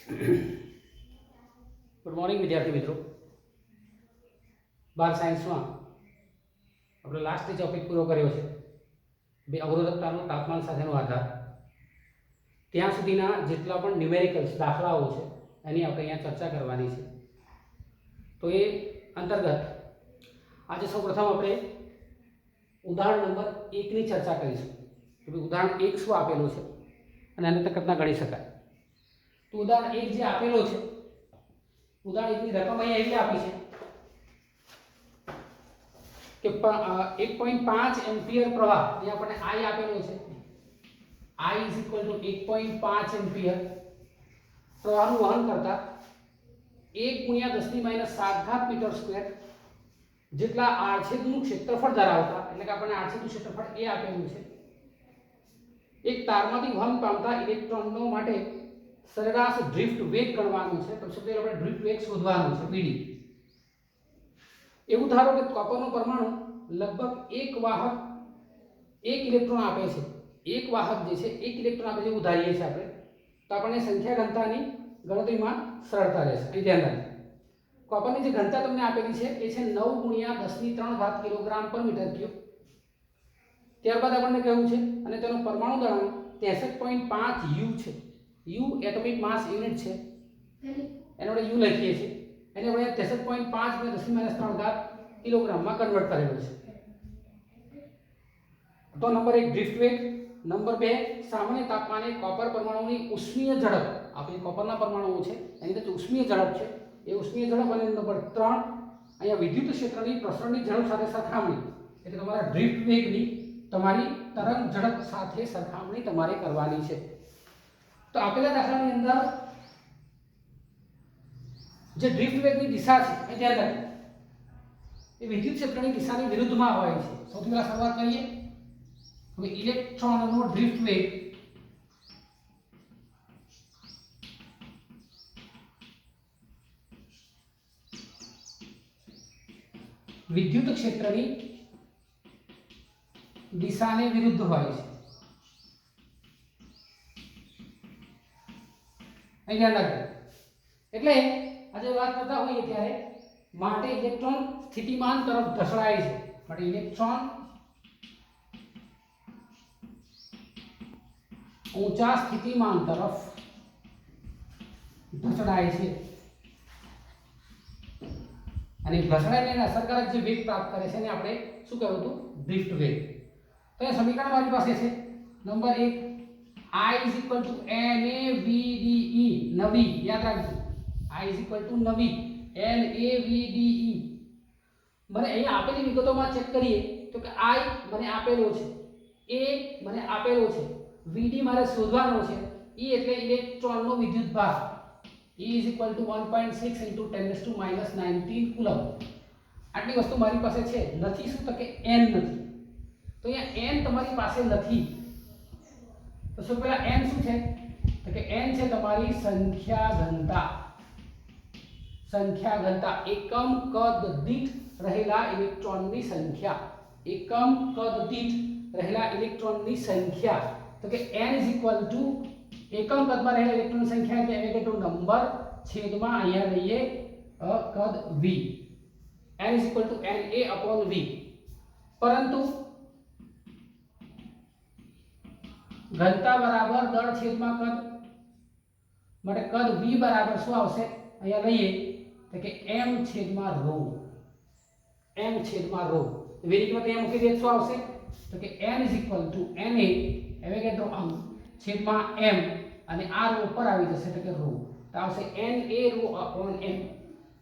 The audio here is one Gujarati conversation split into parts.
गुड मॉर्निंग विद्यार्थी मित्रों। 12 साइंसમાં આપણે લાસ્ટ ટોપિક પૂરો કર્યો છે બે અવરોધકતાનો તાપમાન સાથેનો આધાર. ત્યાં સુધીના જેટલા પણ ન્યુમેરિકલ્સ દાખલાઓ છે એની આપણે અહીંયા ચર્ચા કરવાની છે. તો એ અંતર્ગત આજે સૌપ્રથમ આપણે ઉદાહરણ નંબર 1 ની ચર્ચા કરીશું કે ભાઈ ઉદાહરણ 1 શું આપેલું છે અને આને તકતના ગણી શકાય. તો ઉદાહરણ 1 જે આપેલો છે, ઉદાહરણ 1 ની રકમ અહીંયા એવી આપી છે કે 1.5 એમ્પિયર પ્રવાહ, અહીંયા આપણને I આપેલો છે. I = 1.5 એમ્પિયર પ્રવાહનું વહન કરતા 1 × 10⁻⁷ મીટર સ્ક્વેર જેટલા આડછેદનું ક્ષેત્રફળ ધરાવતા, એટલે કે આપણને આડછેદનું ક્ષેત્રફળ એ આપેલું છે, એક તારમાંથી વહન પામતા ઇલેક્ટ્રોનનો માટે સરેરાશ ડ્રિફ્ટ વેગ ગણવાનું છે. તો સૌથી પહેલા આપણે ડ્રિફ્ટ વેગ શોધવાનો છે, BD. એવું ધારો કે કોપરનો પરમાણુ લગભગ એક વાહક એક ઇલેક્ટ્રોન આપે છે. એક વાહક જે છે એક ઇલેક્ટ્રોન આપે છે એવું ધારીએ છીએ આપણે, તો આપણને સંખ્યા ઘનતાની ગણતરીમાં સરળતા રહેશે. અહીં ધ્યાન રાખજો, કોપરની જે ઘનતા તમને આપેલી છે એ છે 9 × 10⁻³ કિલોગ્રામ/મીટર ક્યુબ. ત્યારબાદ આપણને કહ્યું છે અને તેનો પરમાણુ દળાંક 63.5 U છે. U એટોમિક માસ યુનિટ છે, એને આપણે U લખીએ છીએ. એને આપણે 63.5 × 10⁻³ કિલોગ્રામમાં કન્વર્ટ કરેલો છે. તો નંબર 1 ડ્રિફ્ટ વેગ. નંબર 2 સામાન્ય તાપમાને કોપર પરમાણુની ઉષ્મીય ઝડપ. આપણી કોપરના પરમાણુઓ છે એની અંદર ઉષ્મીય ઝડપ છે, એ ઉષ્મીય ઝડપ. અને નંબર 3 અહીંયા વિદ્યુત ક્ષેત્રની પ્રસરણની ઝડપ સાથે સરખામણી, એટલે તમારા ડ્રિફ્ટ વેગની તમારી તરંગ ઝડપ સાથે સરખામણી તમારે કરવાની છે. તો આપેલા દાખલાની અંદર જે ડ્રિફ્ટ વેગની દિશા છે એ ધ્યાન રાખજો, એ વિદ્યુત ક્ષેત્રની દિશાની વિરુદ્ધમાં હોય છે. સૌથી પહેલા શરૂઆત કરીએ. હવે ઇલેક્ટ્રોનનો ડ્રિફ્ટ વેગ વિદ્યુત ક્ષેત્રની દિશાને વિરુદ્ધ હોય છે. અહીં ધ્યાન રાખજો. એટલે આજે વાત કરતા હોઈએ ત્યારે માટે ઇલેક્ટ્રોન સ્થિતિમાન તરફ ધસડાય છે. માટે ઇલેક્ટ્રોન ઊંચા સ્થિતિમાન તરફ ધસડાય છે અને ઘસડાઈને અસરકારક જે વેગ પ્રાપ્ત કરે છે એને આપણે શું કહેવું હતું? ડ્રિફ્ટ વેગ. તો એ સમીકરણ મારી પાસે છે નંબર 1 I = NaVDE. નવી, યાદ રાખજો, I = નવી NaVDE. મને અહીંયા આપેલી વિગતોમાં ચેક કરીએ તો કે I મને આપેલો છે, A મને આપેલો છે, VD મારે શોધવાનો છે. E એટલે ઇલેક્ટ્રોનનો વિદ્યુતભાર, E = 1.6 × 10⁻⁹ કુલમ. આટલી વસ્તુ મારી પાસે છે. નથી શું? તો કે n નથી. તો અહીંયા n તમારી પાસે નથી. તો સૌ પહેલા n શું છે? તો કે n છે તમારી સંખ્યા ઘનતા. સંખ્યા ઘનતા, એકમ કદ દીઠ રહેલા ઇલેક્ટ્રોનની સંખ્યા. એકમ કદ દીઠ રહેલા ઇલેક્ટ્રોનની સંખ્યા. તો કે n = એકમ કદમાં રહેલા ઇલેક્ટ્રોનની સંખ્યા એટલે એટલે નંબર છેદમાં અહીંયા લઈએ કદ v. n = Na/v. પરંતુ ઘનતા બરાબર દળ છેદમાં કદ, માટે કદ v બરાબર શું આવશે? અહીંયા લઈએ તો કે m/ρ. m/ρ. v ની કિંમત અહીંયા મૂકી દઈએ શું આવશે? તો કે n = Na એવોગાડ્રો અંક છેદમાં m, અને આ રો ઉપર આવી જશે તો કે ρ. તો આવશે Na/ρ/m.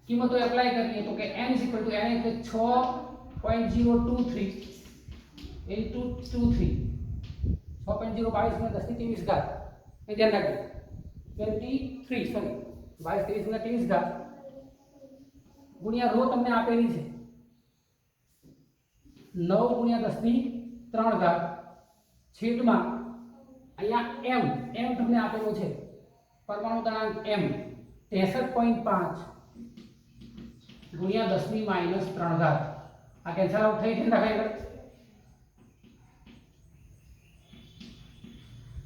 કિંમતો એપ્લાય કરીએ તો કે n = Na એટલે 6.023 × 23 6.022 × 10⁻23. એ ધ્યાન રાખજો, 23 સોરી 22 × 23 ગુણ્યા રો તમને આપેલી છે 9 × 10⁻³ છેદમાં અહીંયા m તમને આપેલો છે, પરમાણુ દળાંક m 63.5 ગુણ્યા 10⁻³ આ કેન્સલ આઉટ થઈ ધ્યાન રાખજો.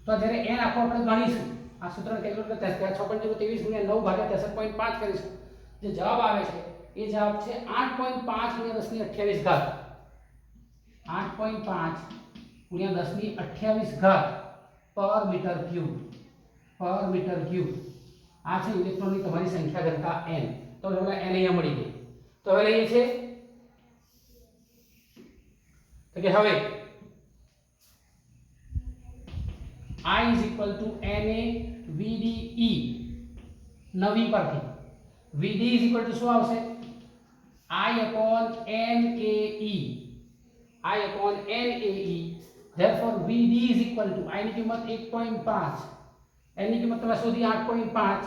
તો જ્યારે n આખો આપણે ગણીશું આ સૂત્રને કેલ્ક્યુલેટ કરતા 6.023 ગુણ્યા 9 ભાગ્યા 63.5 કરીશું. જે જવાબ આવે છે એ જવાબ છે 8.5 ગુણ્યા 10 ની 28 ઘાત. 8.5 ગુણ્યા 10 ની 28 ઘાત પર મીટર ક્યુબ. પર મીટર ક્યુબ આ છે ઇલેક્ટ્રોનની તમારી સંખ્યા ઘનતા n. તો હવે n અહીંયા મળી ગઈ. તો હવે લઈએ છે તો કે હવે I is equal to NA VDE નવી પરથી VD is equal to શું આવશે I upon NAE. I upon NAE. Therefore VD is equal to I ની કિંમત 1.5, n ની કિંમત તમે શોધી 8.5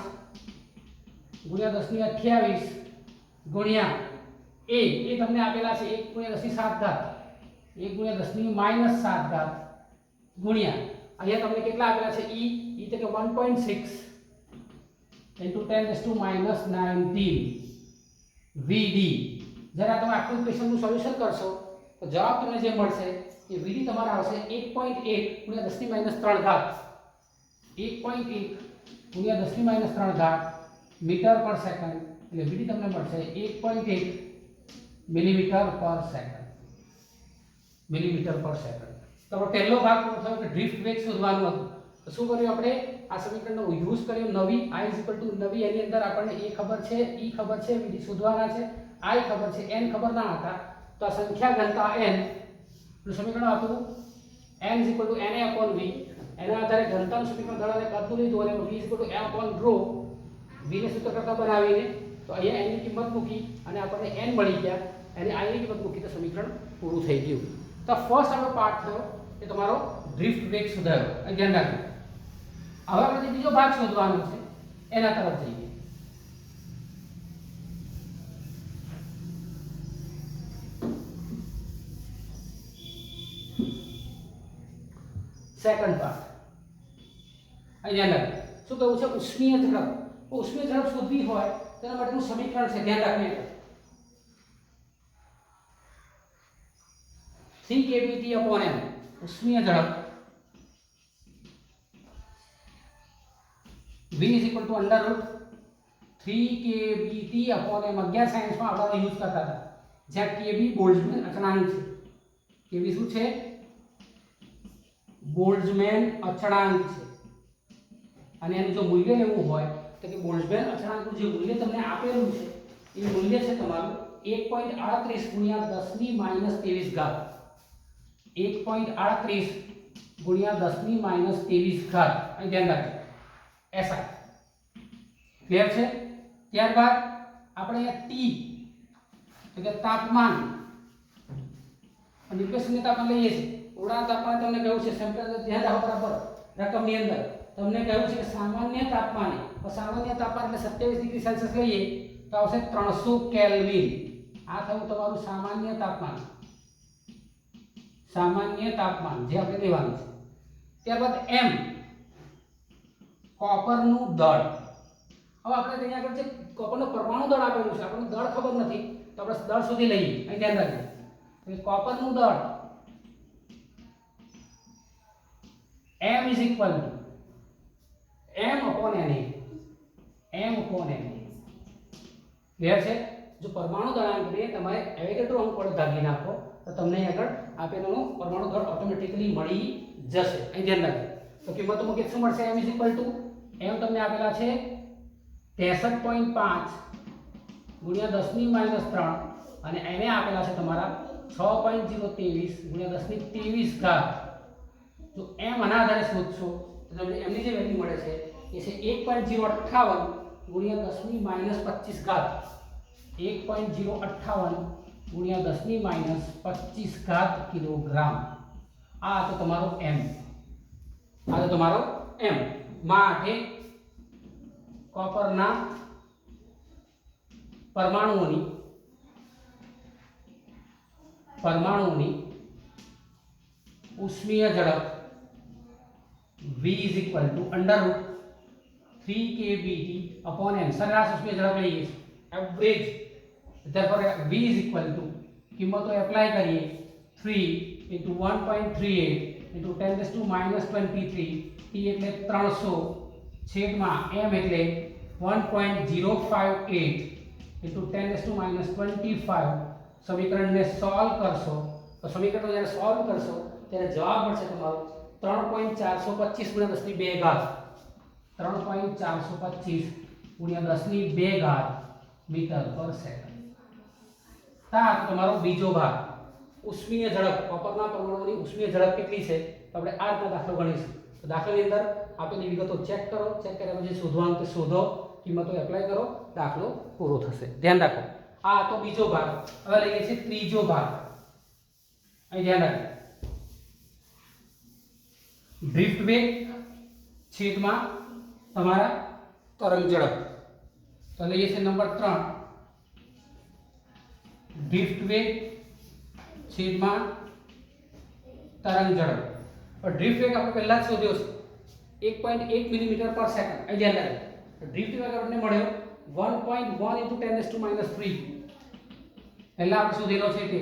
ગુણ્યા 10 ની 28 ગુણ્યા a એ તમને આપેલા છે 1 ગુણ્યા 10 ની 7 ઘાત, 1 ગુણ્યા 10 ની -7 ઘાત ગુણ્યા અહીંયા તમને કેટલા આપેલા છે e તો કે 1.6 into 10 to -19 VD. જરા તમે આખું ઇક્વેશનનું સોલ્યુશન કરશો તો જવાબ તમને જે મળશે એ VD તમારા આવશે 1.1 ગુણ્યા 10 ની -3 ઘાત. 1.1 ગુણ્યા 10 ની -3 ઘાત મીટર પર સેકન્ડ. એટલે VD તમને મળશે 1.1 મિલીમીટર પર સેકન્ડ. મિલીમીટર પર સેકન્ડ. તો પહેલો ભાગ પૂરો થયો કે ડ્રિફ્ટ વેગ શોધવાનું હતું. તો શું કર્યું આપણે આ સમીકરણનો યુઝ કર્યો. નવી I નવી એની અંદર આપણને a ખબર છે, e ખબર છે, VD શોધવાના છે, I ખબર છે, n ખબર ના હતા. તો આ સંખ્યા ઘનતા n નું સમીકરણ હતું n Na/v. એના આધારે ઘનતાનું સમીકરણ દળાને કરતું લીધું અને v m/ρ v ને સૂત્ર કરતા બનાવીને તો અહીંયા n ની કિંમત મૂકી અને આપણને n મળી ગયા અને I ની કિંમત મૂકી તો સમીકરણ પૂરું થઈ ગયું. તો ફર્સ્ટ આપણો પાર્ટ થયો એ તમારો ડ્રિફ્ટ વેગ શોધાયો. ધ્યાન રાખજો. હવે આપણે બીજો ભાગ શોધવાનો છે એના તરફ જઈએ. Second part. અહીં ધ્યાન રાખજો. શું કહું છે ઉષ્મીય ઝડપ. ઉષ્મીય ઝડપ શોધવી હોય તેના માટેનું સમીકરણ છે. ધ્યાન રાખજો. 3 kBt/m ઉષ્મીય ઝડપ v = √3 kBt/m. અગિયાર સાયન્સમાં આપણે યુઝ કરતા હતા જ્યાં kb બોલ્ટ્ઝમેન અચળાંક છે. kb શું છે? બોલ્ટ્ઝમેન અચળાંક છે. અને એનું જો મૂલ્ય લેવું હોય તો કે બોલ્ટ્ઝમેન અચળાંકનું જે મૂલ્ય તમને આપેલું છે એ મૂલ્ય છે તમારું 1.38 ગુણ્યા 10 ની -23 ઘાત. 1.38 ગુણ્યા 10 ની -23 ઘાત. અહીં ધ્યાન રાખજો. SI ક્લિયર છે. ત્યારબાદ આપણે અહીંયા T એટલે કે તાપમાન અને ઇક્વેશનની તાપમાન લઈએ છીએ. ઉડાન તાપમાન તમને કહ્યું છે સેમ્પલ ધ્યાન રાખો બરાબર. રકમની અંદર તમને કહ્યું છે કે સામાન્ય તાપમાને સામાન્ય તાપમાન એટલે 27 ડિગ્રી સેલ્સિયસ લઈએ તો આવશે 300 કેલ્વિન. આ થયું તમારું સામાન્ય તાપમાન. સામાન્ય તાપમાન જે આપણે લેવાનું છે. ત્યારબાદ m કોપરનું દળ. હવે આપણે અહીંયા આગળ જે કોપરનું પરમાણુ દળ આપેલું છે આપણને દળ ખબર નથી તો આપણે દળ શોધી લઈએ. અહીં ધ્યાન રાખજો. કોપરનું દળ m = m/Na. m/Na ક્લિયર છે. જો પરમાણુ દળાંકને તમારે એવોગાડ્રો અંક વડે ભાગી નાખો તો તમને આગળ આપેલું પરમાણુ દળ ઓટોમેટિકલી મળી જશે. અહીં ધ્યાન રાખજો. તો કિંમતો મૂકીએ શું મળશે? m m તમને આપેલા છે 63.5 ગુણ્યા 10 ની -3 અને એને આપેલા છે તમારા 6.023 ગુણ્યા 10 ની 23 ઘાત. જો m આના આધારે શોધશો તો તમને m ની જે વેલ્યુ મળે છે એ છે 1.058 ગુણ્યા 10 ની -25 ઘાત. 1.058 ગુણ્યા 10 ની -25 ઘાત કિલોગ્રામ. આ તો તમારો m. આ તો તમારો m. માટે કોપરના પરમાણુઓની ઉષ્મીય ઝડપ v = √3 kBt/m. સરેરાશ ઉષ્મીય ઝડપ લઈએ એવરેજ. therefore v = કિંમતો એપ્લાય કરીએ 3 * 1.38 * 10 to -23 t એટલે 300 છેદમાં m એટલે 1.058 into 10⁻25 સમીકરણને સોલ્વ કરશો તો સમીકરણ જ્યારે સોલ્વ કરશો ત્યારે જવાબ મળશે તમારો 3.425 ગુણ્યા 10 ની 2 ઘાત 3.425 ગુણ્યા 10 ની 2 ઘાત મીટર પર સેકન્ડ. તા તમારો બીજો ભાગ ઉષ્મીય ઝડપ કોપરના પરમાણુની ઉષ્મીય ઝડપ કેટલી છે તો આપણે આ રીતના દાખલો ગણીશું. તો દાખલાની અંદર આપેલી વિગતો ચેક કરો, ચેક કર્યા પછી શોધવાનું તે શોધો, કિંમતો એપ્લાય કરો, દાખલો પૂરો થશે. ધ્યાન રાખો આ તો બીજો ભાગ. હવે લઈએ છીએ ત્રીજો ભાગ. અહીં ધ્યાન રાખો ડ્રિફ્ટ વેગ છેદમાં તમારા તરંગ ઝડપ. તો લઈએ છીએ નંબર 3 ડ્રિફ્ટ વેગ છેદમાં તરંગ ઝડપ. ડ્રિફ્ટ વેગ આપણે પહેલા જ શોધ્યો છે 1.1 મિલીમીટર પર સેકન્ડ. અહીં ધ્યાન રાખો ડ્રિફ્ટ વેગ આપણને મળ્યો 1.1 into 10⁻³ પહેલા આપણે શોધેલો છે તે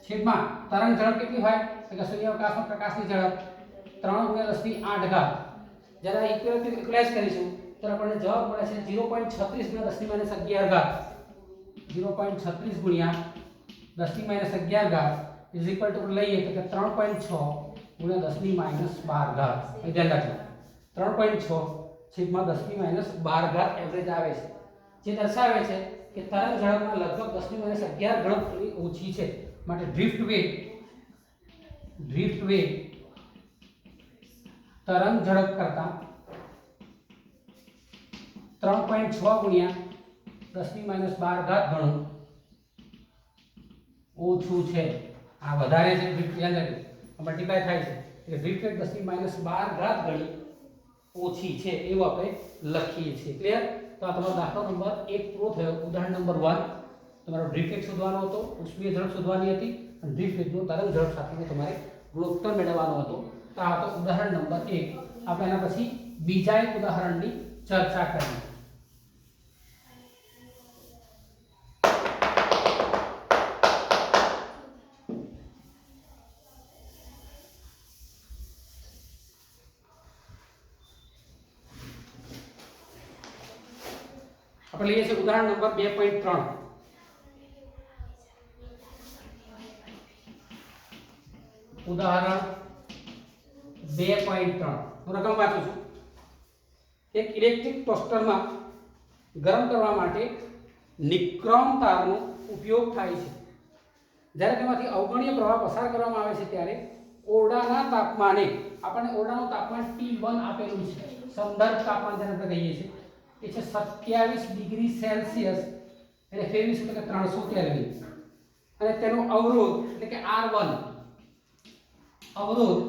છેદમાં તરંગ ઝડપ કેટલી હોય તો કે શૂન્યાવકાશમાં પ્રકાશની ઝડપ 3 ગુણ્યા 10 ની 8 ઘાત. જ્યારે ઇક્વલાઇઝ કરીશું તો આપણને જવાબ મળે છે 0.36 ગુણ્યા 10 ની -11 ઘાત. 0.36 ગુણ્યા 10 ની -11 ઘાત ઇઝ ઇક્વલ ટુ લઈએ તો કે 3.6 ગુણ્યા 10 ની -12 ઘાત. એ ધ્યાન રાખજો 3.6 છેદમાં 10 ની -12 ઘાત એવરેજ આવે છે, જે દર્શાવે છે કે તરંગ ઝડપમાં લગભગ 10 ની -11 ગણતરી ઓછી છે. માટે ડ્રિફ્ટ વેગ તરંગ ઝડપ કરતા 3.6 ગુણ્યા 10 ની -12 ઘાત ગણું ઓછું છે. આ વધારે છે ડ્રિફ્ટ ધ્યાન રાખજો મલ્ટીપ્લાય થાય છે એટલે ડ્રિફ્ટ વેગ 10 ની -12 ઘાત ગણી ઓછી છે એવું આપણે લખીએ છીએ. ક્લિયર? તો આ તમારો દાખલો નંબર 1 પૂરો થયો. ઉદાહરણ નંબર 1 તમારો ડ્રિફ્ટ વેગ શોધવાનો હતો, ઉષ્મીય ઝડપ શોધવાની હતી અને ડ્રિફ્ટ વેગનો તરંગ ઝડપ સાથેનો તમારે ગુણોત્તર મેળવવાનો હતો. તો આ હતો ઉદાહરણ નંબર 1. આપણે એના પછી બીજા એક ઉદાહરણની ચર્ચા કરીએ. આપણે લઈએ છીએ ઉદાહરણ નંબર 2.3. ઉદાહરણ 2.3 હું રકમ વાંચું છું. એક ઇલેક્ટ્રિક ટોસ્ટરમાં ગરમ કરવા માટે નિક્રોમ તારનો ઉપયોગ થાય છે. જ્યારે તેમાંથી અવગણ્ય પ્રવાહ પસાર કરવામાં આવે છે ત્યારે ઓરડાના તાપમાને આપણને ઓરડાનું તાપમાન T1 આપેલું છે. સંદર્ભ તાપમાન જેને આપણે કહીએ છીએ એ છે 27 ડિગ્રી સેલ્સિયસ એટલે ફેરવીશું એટલે કે 300 કેલ્વિન. અને તેનો અવરોધ એટલે કે R1 અવરોધ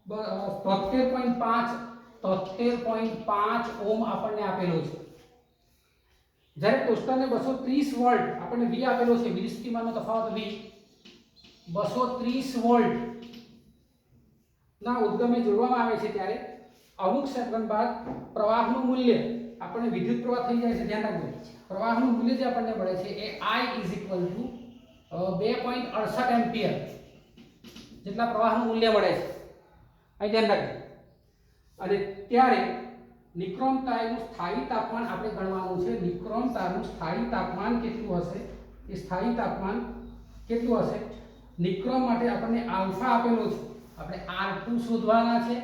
73.5 ઓમ આપણને આપેલો છે. જ્યારે ટોસ્ટરને 230 વોલ્ટ આપણને V આપેલો છે, વીજ સ્થિતિમાનનો તફાવત V 230 વોલ્ટ ના ઉદ્ગમે જોડવામાં આવે છે ત્યારે અમુક સેકન્ડ બાદ પ્રવાહનું મૂલ્ય આપણને વિદ્યુત પ્રવાહ થઈ જાય છે. ધ્યાન રાખજો પ્રવાહનું મૂલ્ય જે આપણને મળે છે એ I = 2.68 એમ્પિયર જેટલા પ્રવાહનું મૂલ્ય મળે છે. અહીં ધ્યાન રાખજો. અને ત્યારે નિક્રોમ તારનું સ્થાયી તાપમાન આપણે ગણવાનું છે. નિક્રોમ તારનું સ્થાયી તાપમાન કેટલું હશે? એ સ્થાયી તાપમાન કેટલું હશે? નિક્રોમ માટે આપણને આલ્ફા આપેલો છે, આપણે R2 શોધવાના છે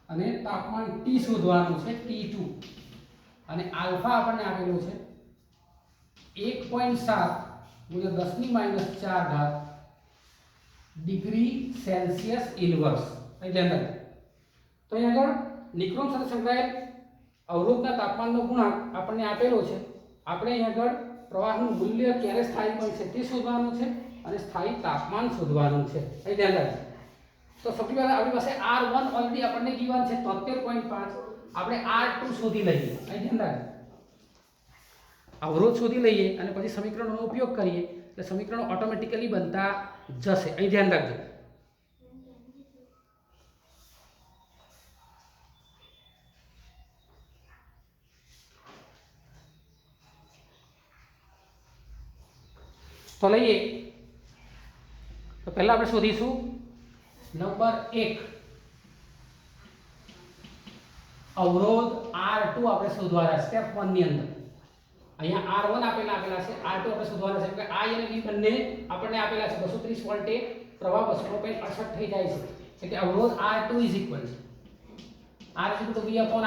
અને તાપમાન T શોધવાનું છે T2. અને આલ્ફા આપણને આપેલો છે 1.7 ગુણ્યા 10 ની -4 ઘાત ડિગ્રી સેલ્સિયસ ઇન્વર્સ. અહીં ધ્યાન રાખજો. તો અહીં આગળ નિક્રોમ સાથે સંકળાયેલ અવરોધના તાપમાનનો ગુણાંક આપણને આપેલો છે. આપણે અહીં આગળ પ્રવાહનું મૂલ્ય ક્યારે સ્થાયી બનશે તે શોધવાનું છે અને સ્થાયી તાપમાન શોધવાનું છે. અહીં ધ્યાન રાખજો. તો સૌથી પહેલા આપણી પાસે R1 ઓલરેડી આપણને ગિવન છે 73.5. આપણે R2 શોધી લઈએ. અહીં ધ્યાન રાખજો અવરોધ શોધી લઈએ અને પછી સમીકરણોનો ઉપયોગ કરીએ એટલે સમીકરણો ઓટોમેટિકલી બનતા જશે. અહીં ધ્યાન રાખજો. તો લઈએ તો પહેલા આપણે શોધીશું નંબર 1 અવરોધ R2 આપણે શોધવાના સ્ટેપ 1 ની અંદર અહીંયા R1 આપેલા છે, R2 આપણે શોધવાના છે કે I અને V બંને આપણને આપેલા છે 230 વોલ્ટે પ્રવાહ 200.68 થઈ જાય છે એટલે અવરોધ R2 ઇઝ ઇક્વલ છે R is equal to V upon I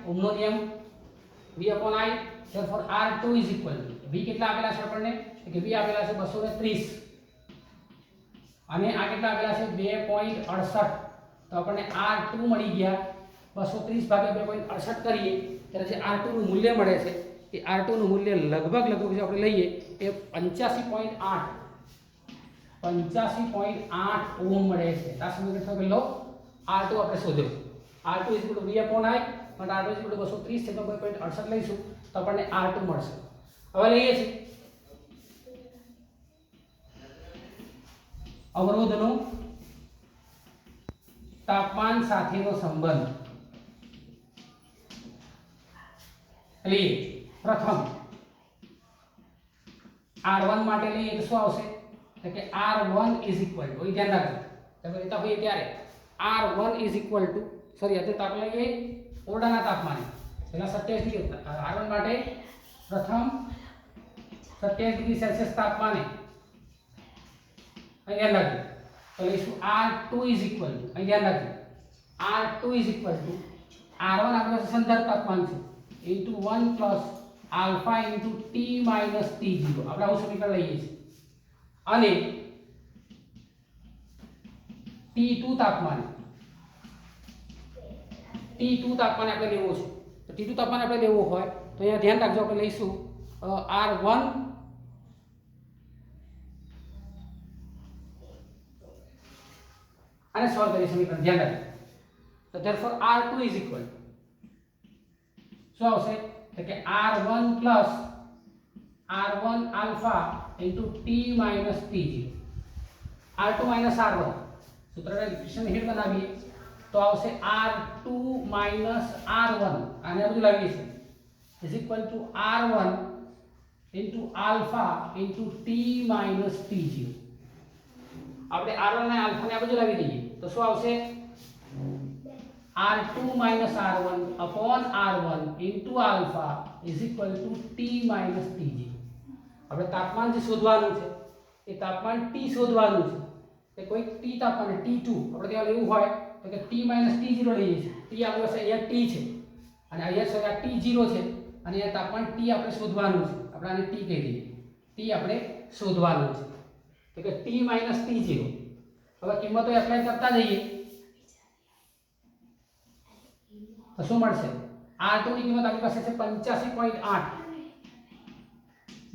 ઓહમનો નિયમ V upon I therefore R2 is equal to V કેટલા આપેલા છે આપણને કે V આપેલા છે 230 અને આ કેટલા આપેલા છે 2.68 તો આપણને R2 મળી ગયા 230 ભાગ્યા 2.68 કરીએ ત્યારે જે R2 નું મૂલ્ય મળે છે એ R2 નું મૂલ્ય લગભગ જો આપણે લઈએ એ 85.8 ઓહમ મળે છે આ સમીકરણ પહેલો R2 આપણે શોધ્યો R2 is equal to V upon I અને R2 is equal to 230 છે તો 2.68 લઈશું તો આપણને R2 મળશે હવે લઈએ છીએ અવરોધનો તાપમાન સાથેનો સંબંધ લઈએ પ્રથમ R1 માટે લઈએ તો શું આવશે તો કે R1 is equal to ધ્યાન રાખજો તમે લેતા હોઈએ ત્યારે R1 is equal to sorry અત્યારે તાપ લઈએ ઓરડાના તાપમાને પહેલા 27 ડિગ્રી R1 માટે પ્રથમ 27 ડિગ્રી સેલ્સિયસ તાપમાને અહીં ધ્યાન રાખજો તો લઈશું R2 is equal to અહીં ધ્યાન રાખજો R2 is equal to R1 આપણો સંદર્ભ તાપમાન છે into 1 plus alpha into T minus T0 આપણે આવું સમીકરણ લઈએ છીએ અને T2 તાપમાન આપણે લેવો છે તો T2 તાપમાન આપણે લેવું હોય તો અહીંયા ધ્યાન રાખજો આપણે લઈશું R1 આને સોલ્વ કરી સમીકરણ ધ્યાન રાખજો તો therefore R2 is equal શું આવશે તો કે R1 plus R1 alpha into T minus T0 R2 minus R1 સૂત્રને ઇક્વેશન હેડ બનાવીએ તો આવશે R2 minus R1 આને બધું લાવીએ છે is equal to R1 into alpha into T minus T0 આપણે R1 અને alpha ને આ બધું લાવી દઈએ તો શું આવશે R2 minus R1 upon R1 into alpha is equal to T minus T0 આપણે તાપમાન જે શોધવાનું છે એ તાપમાન T શોધવાનું છે કે કોઈ T તાપમાન T2 આપણે ત્યાં લેવું હોય તો કે T minus T0 લઈએ છીએ T આપણી પાસે અહીંયા T છે અને અહીંયા છે T0 છે અને અહીંયા તાપમાન T આપણે શોધવાનું છે આપણે આને T કહી દઈએ T આપણે શોધવાનું છે તો કે T minus T0 હવે કિંમતો એપ્લાય કરતા જઈએ તો શું મળશે R2 ની કિંમત આપણી પાસે છે 85.8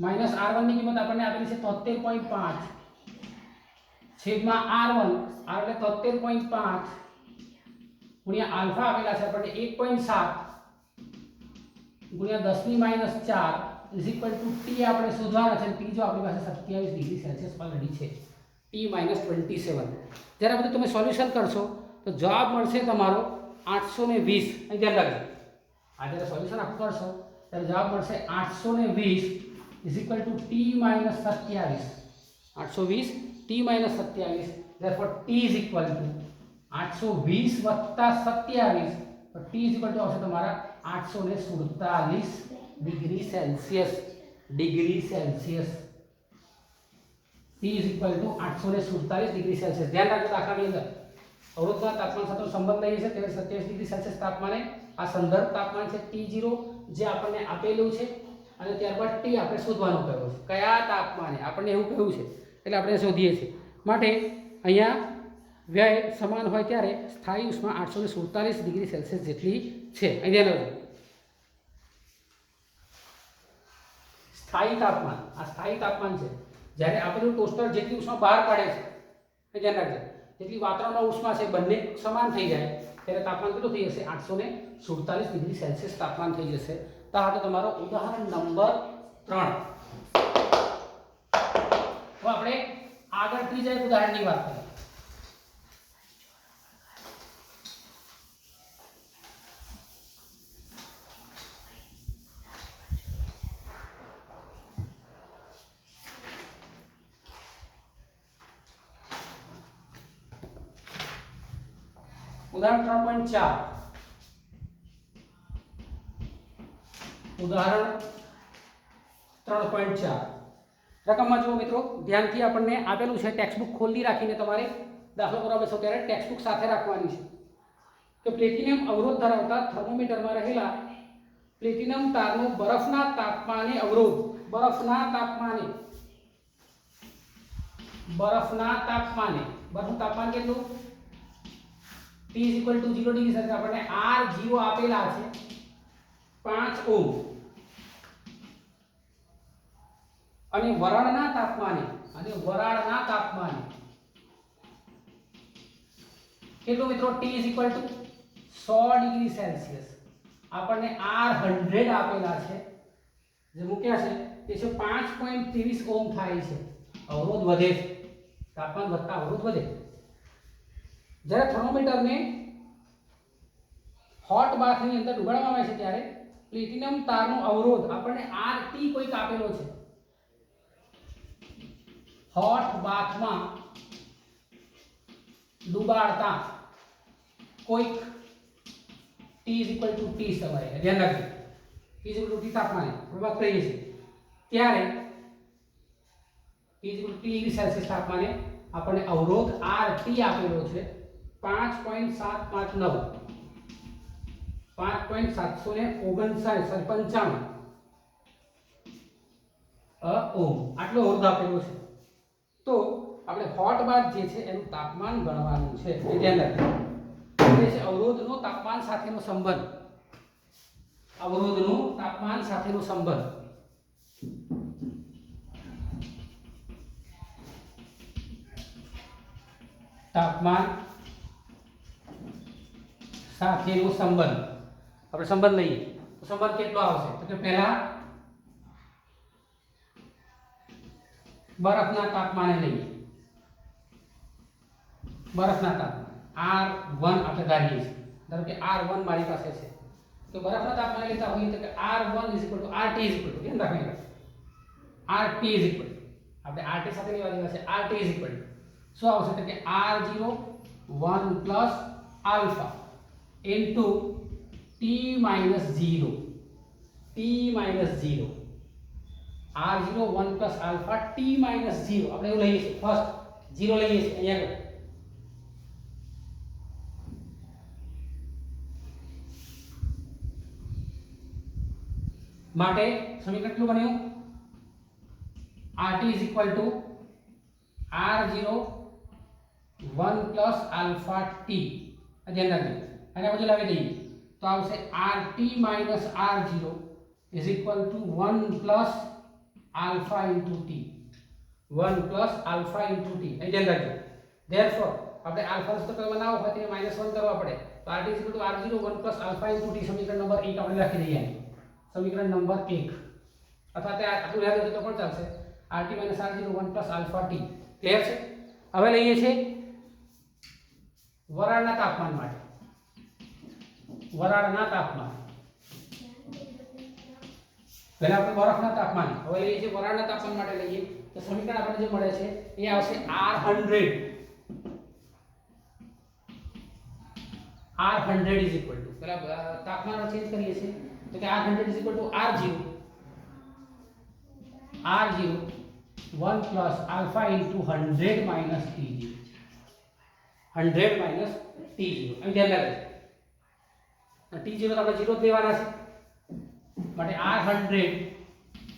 માઈનસ R1 ની કિંમત આપણને આપેલી છે 73.5 છેદમાં R1 એટલે 73.5 ગુણ્યા આલ્ફા આપેલા છે આપણને 1.7 ગુણ્યા 10 ની minus 4 is equal to T આપણે શોધવાના છે T જો આપણી પાસે 27 ડિગ્રી સેલ્સિયસ ઓલરેડી છે T minus 27 જ્યારે બધું તમે સોલ્યુશન કરશો તો જવાબ મળશે તમારો 820 અહીં ધ્યાન રાખજો આ જ્યારે સોલ્યુશન આખું કરશો ત્યારે જવાબ મળશે 820 is equal to T minus 27 820 T minus 27 therefore T is equal to 820 વત્તા 27 તો T is equal to આવશે તમારા 847 degree Celsius T is equal to 847 degree Celsius ધ્યાન રાખજો દાખલાની અંદર અવરોધના તાપમાન સાથે સંબંધ લઈએ છે ત્યારે 27 ડિગ્રી સેલ્સિયસ તાપમાને આ સંદર્ભ તાપમાન છે T0 જે આપણને આપેલું છે અને ત્યારબાદ T આપણે શોધવાનું કહ્યું છે કયા તાપમાને આપણને એવું કહ્યું છે એટલે આપણે શોધીએ છીએ માટે અહીંયા વ્યય સમાન હોય ત્યારે સ્થાયી ઉષ્મા 847 ડિગ્રી સેલ્સિયસ જેટલી છે અહીં ધ્યાન રાખજો સ્થાયી તાપમાન આ સ્થાયી તાપમાન છે જ્યારે આપેલું ટોસ્ટર જેટલી ઉષ્મા બહાર કાઢે છે ધ્યાન રાખજો જેટલી વાતાવરણમાં ઉષ્મા છે બંને સમાન થઈ જાય ત્યારે તાપમાન કેટલું થઈ જશે 847 ડિગ્રી સેલ્સિયસ તાપમાન થઈ જશે તો આ તો તમારો ઉદાહરણ નંબર 3 તો આપણે આગળ ત્રીજા એક ઉદાહરણની વાત કરીએ ઉદાહરણ 3.4 ઉદાહરણ 3.4 રકમમાં જુઓ મિત્રો, ધ્યાનથી આપણને આપેલું છે, ટેક્સ્ટબુક ખોલી રાખીને તમારે દાખલો કરવા બેસો ત્યારે ટેક્સ્ટબુક સાથે રાખવાની છે કે પ્લેટિનમ અવરોધ ધરાવતા થર્મોમીટરમાં રહેલા પ્લેટિનમ તારનો બરફના તાપમાને અવરોધ, બરફનું તાપમાન કેટલું? T = 0 ડિગ્રી સાથે આપણને R0 આપેલા છે 5 ઓહ્મ અને વરાળના તાપમાને કેટલું મિત્રો? T = 100 ડિગ્રી સેલ્સિયસ આપણને R100 આપેલા છે, જે મૂક્યા છે તે છે 5.23 ઓહ્મ થાય છે. અવરોધ વધે છે, તાપમાન વધતા અવરોધ વધે. જ્યારે થર્મોમીટરને હોટ બાથની અંદર ડુબાડવામાં આવે છે ત્યારે પ્લેટિનમ તારનો અવરોધ આપણને RT કોઈક આપેલો છે. હોટ બાથમાં ડુબાડતા કોઈક T = T સમય, ધ્યાન રાખજો, T = T તાપમાને વાત કરીએ છીએ ત્યારે T = T ડિગ્રી સેલ્સિયસ તાપમાને આપણને અવરોધ RT આપેલો છે 5.759 ઓહ્મ આટલો અવરોધ આપેલો છે. તો આપણે હોટ બાથ જે છે એનું તાપમાન ગણવાનું છે, એ ધ્યાન રાખજો. એ છે અવરોધનો તાપમાન સાથેનો સંબંધ, તાપમાન સાથેનો સંબંધ. આપણે સંબંધ લઈએ તો સંબંધ કેટલો આવશે? તો કે પહેલા બરફના તાપમાને લઈએ, બરફના તાપમાન R1 આપણે ધારીએ છીએ, ધારો કે R1 મારી પાસે છે, તો બરફના તાપમાને લેતા હોઈએ તો કે R1 = RT ધ્યાન રાખવાનું, RT આપણે RT સાથે લેવા જેવા છે. RT શું આવશે? તો કે R0 1 + alpha into T - 0, R0 1 + alpha T - 0. આપણે એવું લઈએ છીએ, ફર્સ્ટ 0 લઈએ છીએ અહીંયા આગળ. માટે સમીકરણ કેટલું બન્યું? RT = R0 1 + alpha T. ધ્યાન રાખજો, અને આ બધું લાવી દઈએ તો આવશે RT - R0 = 1 + alpha * T, 1 + alpha * T. ધ્યાન રાખજો. ધેરફોર આપણે આલ્ફા રસ્તો કોઈ બનાવવો હોય તો -1 કરવા પડે, તો RT = R0 1 + આલ્ફા * T. સમીકરણ નંબર 1 આપણે લખી દઈએ, સમીકરણ નંબર 1, અથવા તે આટલું યાદ હશે તો પણ ચાલશે. RT - R0 1 + alpha T. Clear છે? હવે લઈએ છીએ વરાળના તાપમાન માટે. પહેલા આપણે બરફના તાપમાન, હવે લઈએ છીએ વરાળના તાપમાન માટે લઈએ તો સમીકરણ આપણને જે મળે છે એ આવશે R100 પહેલા તાપમાન ચેન્જ કરીએ છીએ તો કે R100 = R0 1 + alpha * 100 - T0, 100 - T0. અહીં ધ્યાન રાખજો, T0 તો આપણે 0 જ લેવાના છે, માટે R100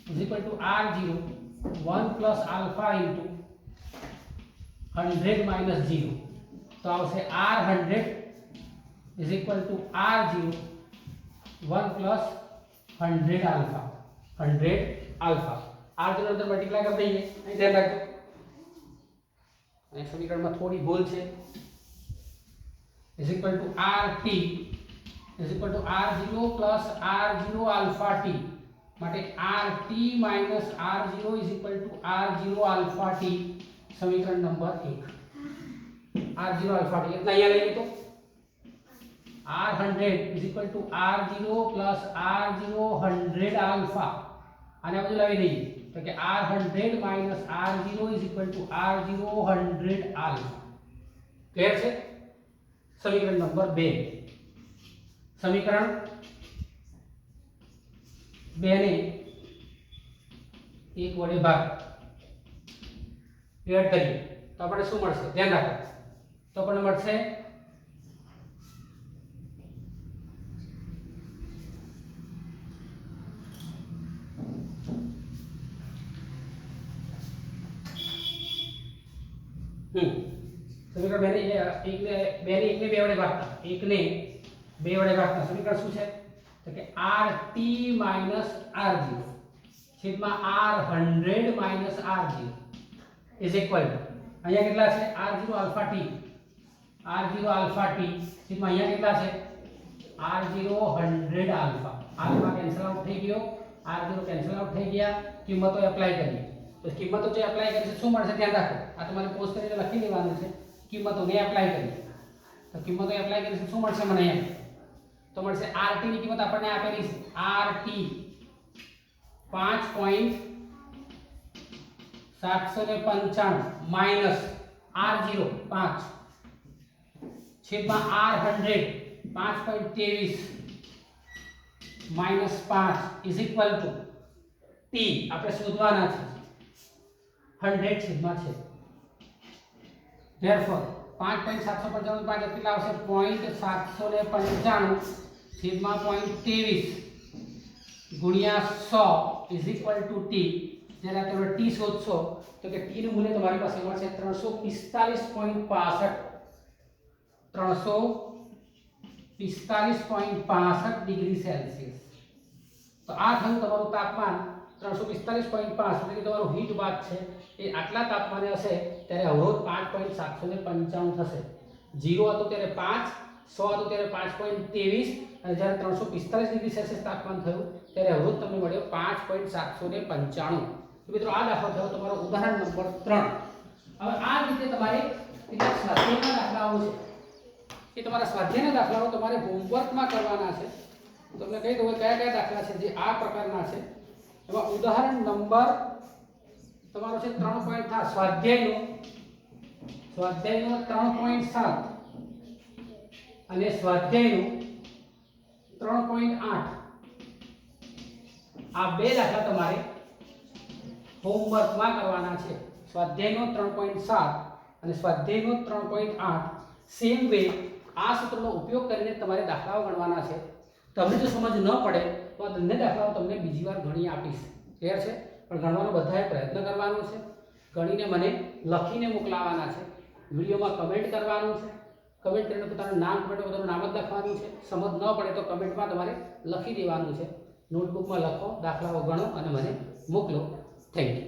= R0 1 + આલ્ફા * 100 - 0. તો આવશે R100 = R0 1 + 100 આલ્ફા, R0 અંદર મલ્ટીપ્લાય કરી દઈએ, અહીં ધ્યાન રાખજો. અને સમીકરણમાં થોડી ભૂલ છે, RT = R0 + R0 alpha T. માટે RT - R0 = R0 alpha T. સમીકરણ નંબર 1, R0 આલ્ફા T એટલે અહીંયા લઈએ તો R100 = R0 + R0 100 આલ્ફા, આને બધું લાવી દઈએ તો કે R100 - R0 = R0 100 alpha. Clear છે? સમીકરણ નંબર 2. સમીકરણ 2 ને 1 વડે ભાગ ડિવાઈડ કરીએ તો આપણે શું મળશે? ધ્યાન રાખો. તો આપણને મળશે સમીકરણ 2 ને 1 વડે ભાગતા 1 ને 2 વડે ભાગતા સમીકરણ શું છે? તો કે RT R0 છેદમાં R100 R0 is equal to અહીંયા કેટલા છે? R0 આલ્ફા t છેદમાં અહીંયા કેટલા છે? R0 100 alpha. Alpha cancel out થઈ ગયો, R0 કેન્સલ આઉટ થઈ ગયા. કિંમતો એપ્લાય કરીએ તો કિંમતો જે એપ્લાય કરી છે શું મળશે? ધ્યાન રાખો. આ તમારે પોઝ કરીને લખી લેવાનું છે. કિંમતોને એપ્લાય કરીએ તો કિંમતો એપ્લાય કરી છે શું મળશે મને? અહીંયા તો મળશે RT ની કિંમત આપણને આપેલી છે RT 5.795 માઈનસ R0 5 છેદમાં R100 5.23 minus 5 is equal to T આપણે શોધવાના છે 100 છેદમાં છે. Therefore 5.795 5 કેટલા આવશે? 0.795 છેદમાં 0.23 ગુણ્યા 100 ઇઝ ઇક્વલ ટુ T. જ્યારે તમે T શોધશો તો કે T નું મૂલ્ય તમારી પાસે મળશે 345.65 ડિગ્રી સેલ્સિયસ. તો આ થયું તમારું તાપમાન 345.5 એટલે કે તમારું હીટ બાથ છે એ આટલા તાપમાને હશે ત્યારે અવરોધ 5.795 થશે. 0 હતો ત્યારે 5, 100 હતો ત્યારે 5.23 અને જ્યારે 345 ડિગ્રી સેલ્સિયસ તાપમાન થયું ત્યારે અવરોધ તમને મળ્યો 5.795. તો મિત્રો આ દાખલો થયો તમારો ઉદાહરણ નંબર 3. હવે આ રીતે તમારે કેટલાક સ્વાધ્યાયના દાખલાઓ છે એ તમારા સ્વાધ્યાયના દાખલાઓ તમારે હોમવર્કમાં કરવાના છે. તમને કહી દઉં કયા કયા દાખલા છે જે આ પ્રકારના છે. એમાં ઉદાહરણ નંબર તમારો છે 3.7 સ્વાધ્યાયનો 3.7 અને સ્વાધ્યાયનો 3.8 આ બે દાખલા તમારે હોમવર્કમાં કરવાના છે. સ્વાધ્યાયનો 3.7 અને સ્વાધ્યાયનો 3.8 સેમ વે આ સૂત્રનો ઉપયોગ કરીને તમારે દાખલાઓ ગણવાના છે. તમને જો સમજ ન પડે તો આ બંને દાખલાઓ તમને બીજી વાર ગણી આપીશ. ક્લિયર છે? પણ ગણવાનો બધાએ પ્રયત્ન કરવાનો છે. ગણીને મને લખીને મોકલાવાના છે. વિડીયોમાં કમેન્ટ કરવાનું છે. કમેન્ટ કરીને પોતાનું નામ પોતાનું નામ જ લખવાનું છે. સમજ ન પડે તો કમેન્ટમાં તમારે લખી દેવાનું છે. નોટબુકમાં લખો, દાખલાઓ ગણો અને મને મોકલો. Thank you.